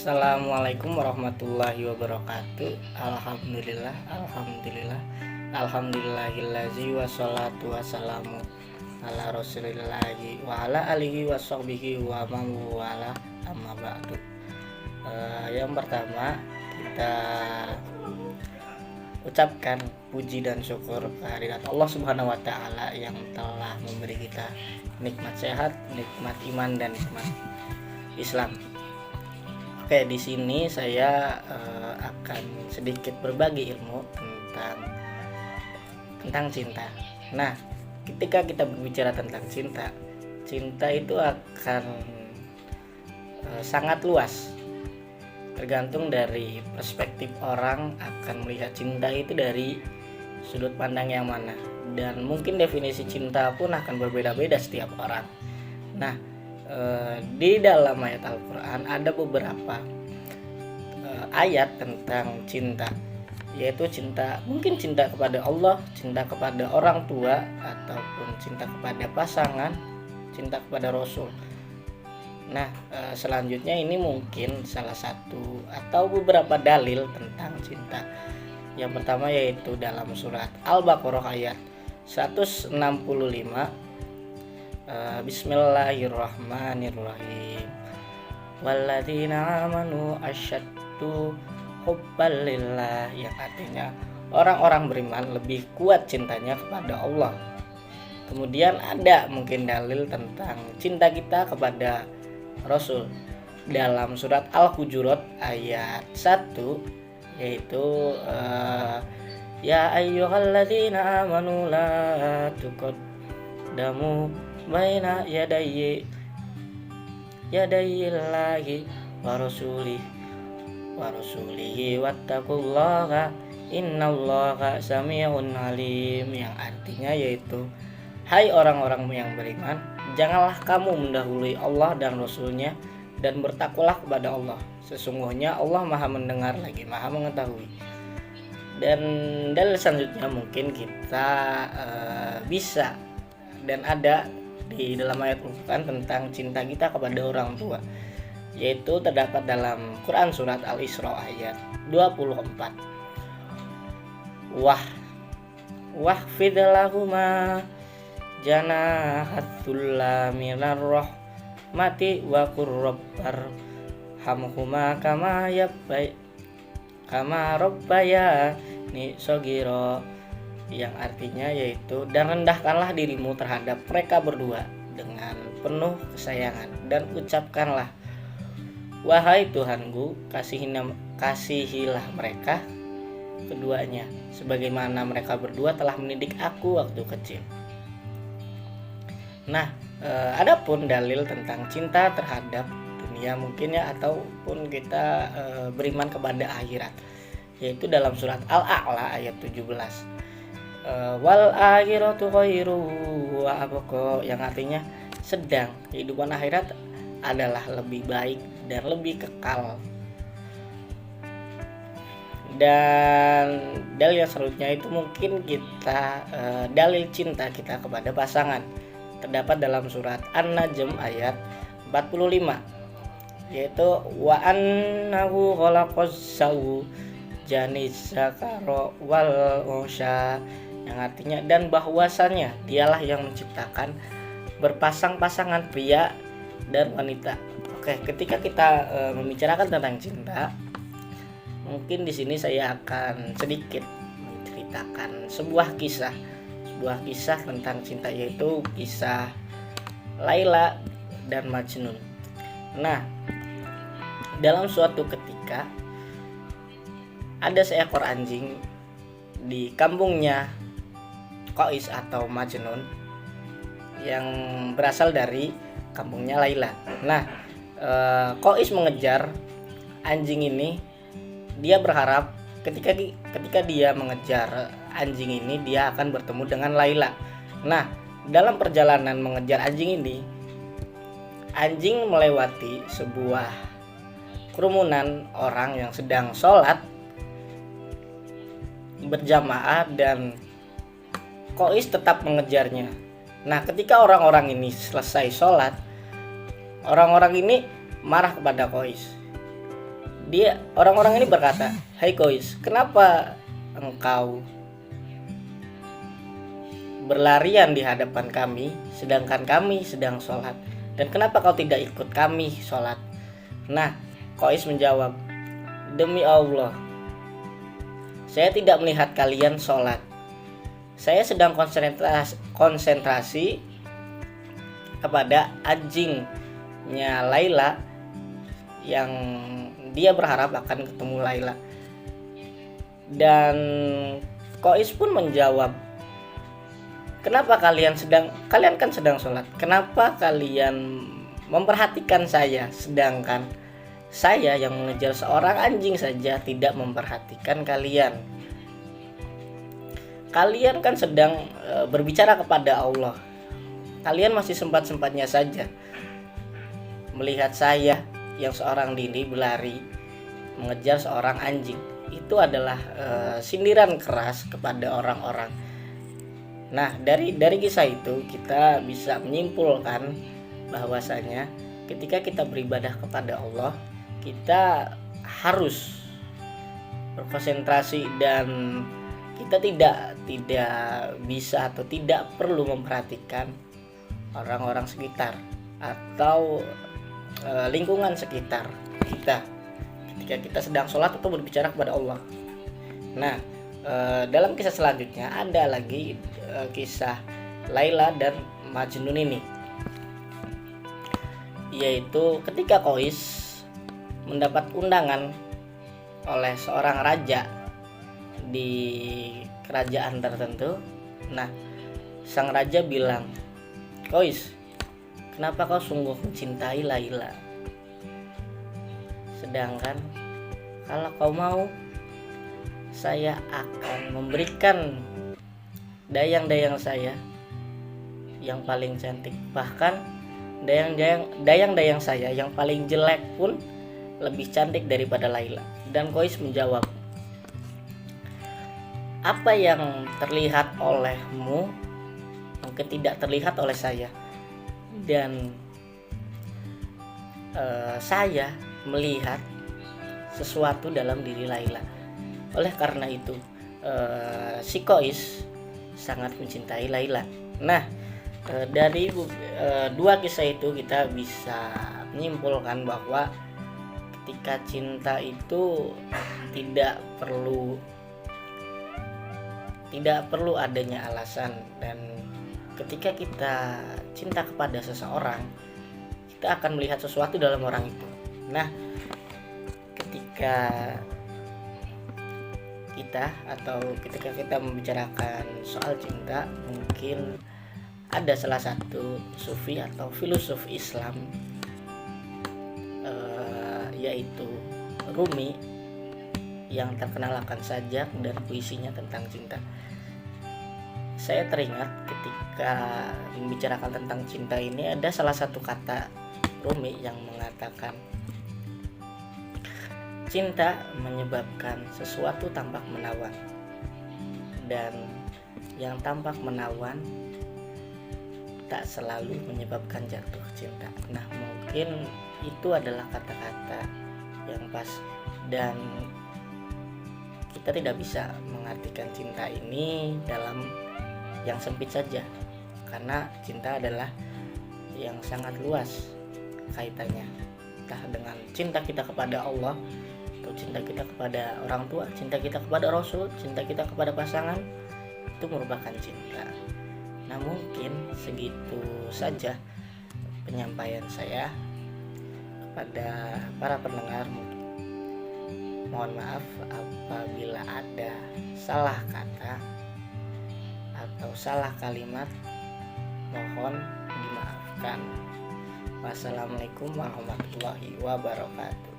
Assalamualaikum warahmatullahi wabarakatuh. Alhamdulillahillazi wassalatu wassalamu ala rasulillahi wa ala alihi washabbihi wa man wala amma ba'du. Yang pertama, kita ucapkan puji dan syukur kehadirat Allah Subhanahu wa taala yang telah memberi kita nikmat sehat, nikmat iman dan nikmat Islam. Oke, di sini saya akan sedikit berbagi ilmu tentang cinta. Nah, ketika kita berbicara tentang cinta itu akan sangat luas. Tergantung dari perspektif orang akan melihat cinta itu dari sudut pandang yang mana. Dan mungkin definisi cinta pun akan berbeda-beda setiap orang. Nah, di dalam ayat Al-Quran ada beberapa ayat tentang cinta, yaitu mungkin cinta kepada Allah, cinta kepada orang tua, ataupun cinta kepada pasangan, cinta kepada Rasul. Nah, selanjutnya ini mungkin salah satu atau beberapa dalil tentang cinta. Yang pertama yaitu dalam surat Al-Baqarah ayat 165. Bismillahirrahmanirrahim. Walladzina amanu asyaddu hubban lillah, yang artinya orang-orang beriman lebih kuat cintanya kepada Allah. Kemudian ada mungkin dalil tentang cinta kita kepada Rasul dalam surat Al-Hujurat ayat 1, yaitu ya ayyuhalladzina amanu la tuqaddamu baina yadayillahi wa rasulihi wattaqullaha innallaha sami'un alim, yang artinya yaitu hai orang-orang yang beriman, janganlah kamu mendahului Allah dan Rasulnya, dan bertakwalah kepada Allah, sesungguhnya Allah maha mendengar lagi maha mengetahui. Dan dalil selanjutnya mungkin kita bisa dan ada di dalam ayat Al-Quran tentang cinta kita kepada orang tua, yaitu terdapat dalam Quran surat Al-Isra ayat 24. Wahfid lahuma janahatullah minar rahmati wa qur rabbarhamhuma kama rabbayani shaghira, yang artinya yaitu dan rendahkanlah dirimu terhadap mereka berdua dengan penuh kesayangan, dan ucapkanlah wahai Tuhanku, kasihilah mereka keduanya sebagaimana mereka berdua telah mendidik aku waktu kecil. Nah, adapun dalil tentang cinta terhadap dunia mungkin ya, ataupun kita beriman kepada akhirat, yaitu dalam surat Al-A'la ayat 17. Wal akhiratu khairu wa abqa, yang artinya sedang kehidupan akhirat adalah lebih baik dan lebih kekal. Dan dalil yang selanjutnya itu mungkin kita dalil cinta kita kepada pasangan, terdapat dalam surat An-Najm ayat 45, yaitu wa annahu khalaqas janis zakara wal unsha, yang artinya dan bahwasannya dialah yang menciptakan berpasang-pasangan pria dan wanita. Oke, ketika kita membicarakan tentang cinta, mungkin di sini saya akan sedikit menceritakan sebuah kisah tentang cinta, yaitu kisah Laila dan Majnun. Nah, dalam suatu ketika ada seekor anjing di kampungnya Qais atau Majnun yang berasal dari kampungnya Laila. Nah, Qais mengejar anjing ini. Dia berharap ketika dia mengejar anjing ini, dia akan bertemu dengan Laila. Nah, dalam perjalanan mengejar anjing ini, anjing melewati sebuah kerumunan orang yang sedang sholat berjamaah, dan Qais tetap mengejarnya. Nah, ketika orang-orang ini selesai sholat, orang-orang ini marah kepada Qais. Orang-orang ini berkata, "Hai Kois, kenapa engkau berlarian di hadapan kami sedangkan kami sedang sholat, dan kenapa kau tidak ikut kami sholat?" Nah, Kois menjawab, "Demi Allah, saya tidak melihat kalian sholat. Saya sedang konsentrasi kepada anjingnya Laila yang dia berharap akan ketemu Laila." Dan Kois pun menjawab, "Kenapa kalian kan sedang sholat? Kenapa kalian memperhatikan saya, sedangkan saya yang mengejar seorang anjing saja tidak memperhatikan kalian? Kalian kan sedang berbicara kepada Allah. Kalian masih sempat-sempatnya saja melihat saya yang seorang diri berlari mengejar seorang anjing." Itu adalah sindiran keras kepada orang-orang. Nah, dari kisah itu kita bisa menyimpulkan bahwasanya ketika kita beribadah kepada Allah, kita harus berkonsentrasi dan kita tidak bisa atau tidak perlu memperhatikan orang-orang sekitar atau lingkungan sekitar kita ketika kita sedang sholat atau berbicara kepada Allah. Nah, dalam kisah selanjutnya ada lagi kisah Laila dan Majnun ini, yaitu ketika Kois mendapat undangan oleh seorang raja di kerajaan tertentu. Nah, sang raja bilang, "Kois, kenapa kau sungguh mencintai Laila? Sedangkan kalau kau mau, saya akan memberikan dayang-dayang saya yang paling cantik. Bahkan dayang-dayang saya yang paling jelek pun lebih cantik daripada Laila." Dan Kois menjawab, "Apa yang terlihat olehmu mungkin tidak terlihat oleh saya, dan saya melihat sesuatu dalam diri Laila. Oleh karena itu si Kois sangat mencintai Laila." Nah, dari dua kisah itu kita bisa menyimpulkan bahwa ketika cinta itu tidak perlu adanya alasan, dan ketika kita cinta kepada seseorang, kita akan melihat sesuatu dalam orang itu. Nah, ketika kita membicarakan soal cinta, mungkin ada salah satu sufi atau filosof Islam, yaitu Rumi, yang terkenal akan sajak dan puisinya tentang cinta. Saya teringat ketika membicarakan tentang cinta ini, ada salah satu kata Rumi yang mengatakan, "Cinta menyebabkan sesuatu tampak menawan, dan yang tampak menawan tak selalu menyebabkan jatuh cinta." Nah, mungkin itu adalah kata-kata yang pas, dan kita tidak bisa mengartikan cinta ini dalam yang sempit saja, karena cinta adalah yang sangat luas kaitannya, entah dengan cinta kita kepada Allah, atau cinta kita kepada orang tua, cinta kita kepada Rasul, cinta kita kepada pasangan, itu merupakan cinta. Nah, mungkin segitu saja penyampaian saya kepada para pendengar. Mohon maaf apabila ada salah kata atau salah kalimat, mohon dimaafkan. Wassalamualaikum warahmatullahi wabarakatuh.